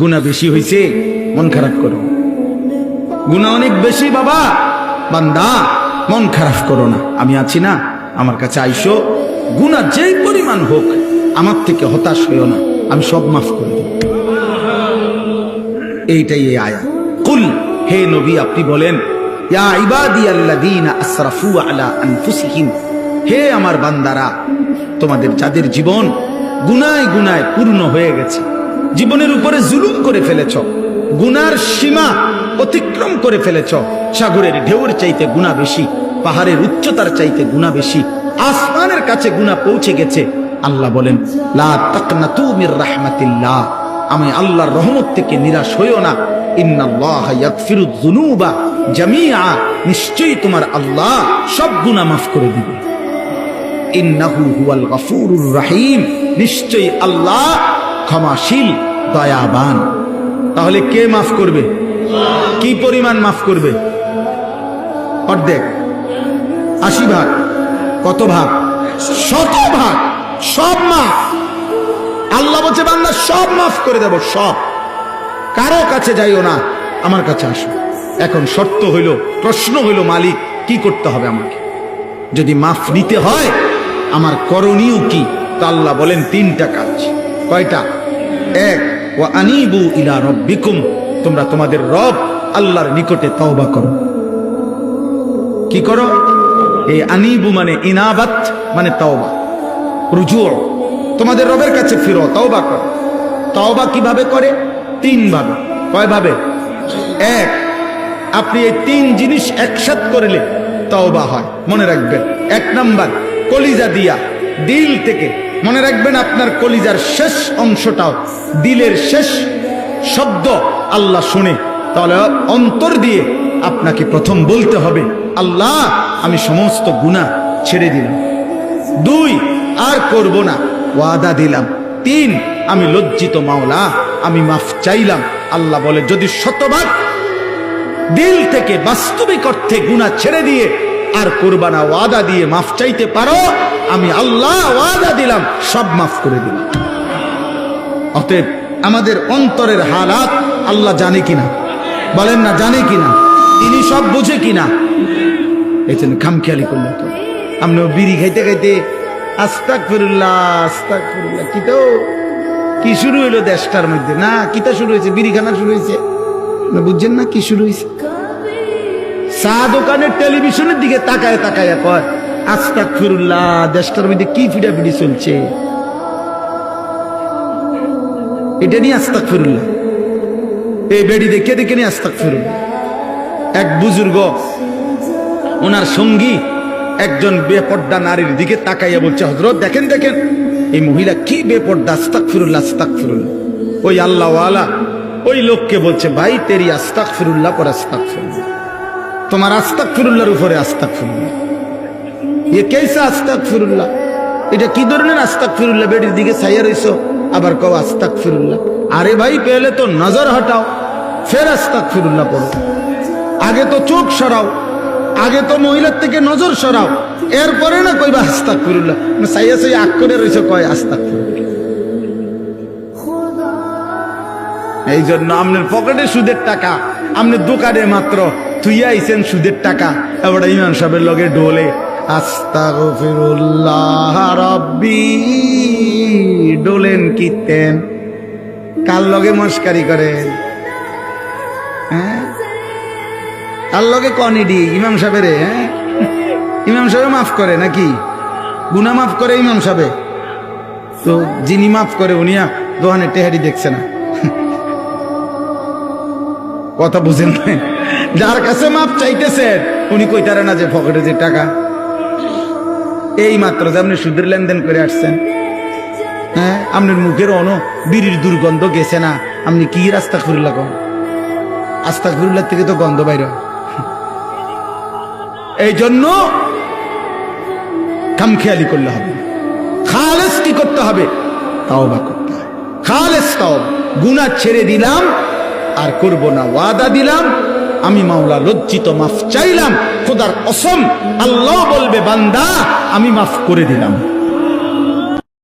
গুনাহ বেশি হয়েছে, মন খারাপ করো। গুনাহ অনেক বেশি বাবা, বান্দা মন খারাপ করো না। আমি আছি না, আমার কাছে আইসো, গুনাহ যেই পরিমাণ হোক আমার থেকে হতাশ হইও না, আমি সব মাফ করে দেব। এইটাই এই আয়াত। কুল, হে নবী আপনি বলেন, ইয়া ইবাদিয়াল্লাযীনা আসরাফু আলা আনফুসিহিম, হে আমার বান্দারা, তোমাদের যাদের জীবন গুনায় গুনায় পূর্ণ হয়ে গেছে, জীবনের উপরে জুলুম করে ফেলেছ, গুনার সীমা অতিক্রম করে ফেলেছ, সাগরের ঢেউর চাইতে গুনাহ বেশি, পাহাড়ের উচ্চতার চাইতে গুনাহ বেশি, আসমানের কাছে গুনাহ পৌঁছে গেছে, আল্লাহ বলেন লা তাকনাতু মির রাহমাতিল্লাহ, আমি আল্লাহর রহমত থেকে নিরাশ হইও না। ইন্নাল্লাহা ইয়াগফিরুয যুনুবা জামিআ, নিশ্চয়ই তোমার আল্লাহ সব গুনাহ মাফ করে দিবে। ইন্নাহু হুয়াল গফুরুর রহিম, নিশ্চয়ই আল্লাহ ক্ষমাশীল দয়াবান। তাহলে কে মাফ করবে? কি পরিমাণ মাফ করবে? অর্ধেক, 80 ভাগ, কত ভাগ? 100 ভাগ, সব মাফ। আল্লাহ বলছে বান্দা সব মাফ করে দেব, সব। কারো কাছে যাইও না, আমার কাছে আসো। এখন শর্ত হইল, প্রশ্ন হইল, মালিক কি করতে হবে আমাকে? যদি মাফ নিতে হয় আমার করণীয় কি? তা আল্লাহ বলেন 3টা কাজ। কয়টা? 1, ওয়া আনিবু ইলা রাব্বিকুম, তোমরা তোমাদের রব আল্লাহর নিকটে তওবা করো। কি করো? এই আনিবু মানে ইনাবাত, মানে তওবা, রুজু, তোমাদের রবের কাছে ফিরো, তওবা করো। তওবা কিভাবে করে? 3 ভাবে। কয় ভাবে? 1, আপনি এই 3 জিনিস একসাথে করলে তওবা হয়। মনে রাখবেন, 1 নাম্বার কলিজা দিয়া, দিল থেকে। মনে রাখবেন আপনার কলিজার শেষ অংশটাও, দিলের শেষ শব্দ আল্লাহ শুনে, তাহলে অন্তর দিয়ে আপনাকে প্রথম বলতে হবে আল্লাহ আমি সমস্ত গুনাহ ছেড়ে দিলাম। 2, আর করব না, ওয়াদা দিলাম। 3, আমি লজ্জিত মাওলা, আমি মাফ চাইলাম। আল্লাহ বলে যদি 100 দিল থেকে বাস্তবিক অর্থে গুনাহ ছেড়ে দিয়ে আর করবা না, ওয়াদা দিয়ে মাফ চাইতে পারো, আমি আল্লাহ ওয়াদা দিলাম সব মাফ করে দিলাম। অতএব আমাদের অন্তরের হালাত আল্লাহ জানে কিনা? বলেন না, জানে কিনা? তিনি সব বুঝে কিনা? এই জন্য খামখেয়ালি করলে তো আপনি বিড়ি খাইতে খাইতে আস্তাগফিরুল্লাহ আস্তাগফিরুল্লাহ, কি শুরু হইলো দেশটার মধ্যে? না, কিতা শুরু হয়েছে? বিড়ি খানা শুরু হয়েছে। বুঝছেন না কি শুরু হয়েছে? চা দোকানের টেলিভিশনের দিকে তাকায় তাকায় কয় আস্তাগফিরুল্লাহ, দেশটার মধ্যে কি ফিডাফিডি চলছে, এটা নিয়ে আস্তাগফিরুল্লাহ। এই বেড়ি দেখে দেখে নিয়ে আস্তাগফিরুল্লাহ। এক বুজুর্গ, ওনার সঙ্গী একজন বেপর্দা নারীর দিকে তাকাইয়া বলছে, হযরত দেখেন দেখেন এই মহিলা কি বেপর্দা, আস্তাগফিরুল্লাহ আস্তাগফিরুল্লাহ। ওই আল্লাহওয়ালা ওই লোককে বলছে, ভাই তেরি আস্তাগফিরুল্লাহ পর আস্তাগফিরুল্লাহ, তোমার আস্তাগফিরুল্লাহর উপরে আস্তাগফিরুল্লাহ। এ কেসা আস্তাগফিরুল্লাহ? এটা কি ধরনের আস্তাগফিরুল্লাহ? বেড়ির দিকে ছাইয়া রইছো আবার কও আস্তাগফিরুল্লাহ। আরে ভাই পেলে তো নজর হটাও, ফের আস্তাগফিরুল্লাহ পড়ো। আগে তো চোখ সরাও, আগে তো মহিলার থেকে নজর সরাও, এরপরে না কইবা আস্তাগফিরুল্লাহ। ছাইয়া ছাইয়া আগ করে রইছো, কয় আস্তাগফিরুল্লাহ। এই জন্য আপনার পকেটে সুদের টাকা, আপনার দোকানে মাত্র তুইয়া আইছেন সুদের টাকা, এবার ইমাম সাহেবের লগে ডোলে আস্তাগফিরুল্লাহ রাব্বি, ডোলেন কিতেন, কার লগে মস্কারি করেন? হ্যাঁ, কার লগে কনিডি? ইমাম সাহেবের। হ্যাঁ, ইমাম সাহেব মাফ করে নাকি? গুনাহ মাফ করে ইমাম সাহেব? তো যিনি মাফ করে উনিয়া দোহানে টেহারি দেখছে না। কথা বুঝেন না? যার কাছে মাপ চাইতেছেন উনি কইতারে না যে পকেটে যে টাকা। এই মাত্র যে আপনি সুদের লেনদেন করে আসছেন, হ্যাঁ, আপনার মুখের বিড়ির দুর্গন্ধ গেছে না, আপনি কি আস্তাগফিরুল্লাহ করেন? আস্তাগফিরুল্লাহ থেকে তো গন্ধ বাইর হয়। এই জন্য খামখেয়ালি করলে হবে। খালেস কি করতে হবে? তাওবা করতে হবে। খালেস তাওবা, গুনাহ ছেড়ে দিলাম আর করব না, ওয়াদা দিলাম, আমি মাওলা লজ্জিত, মাফ চাইলাম, খোদার কসম আল্লাহ বলবে বান্দা আমি মাফ করে দিলাম।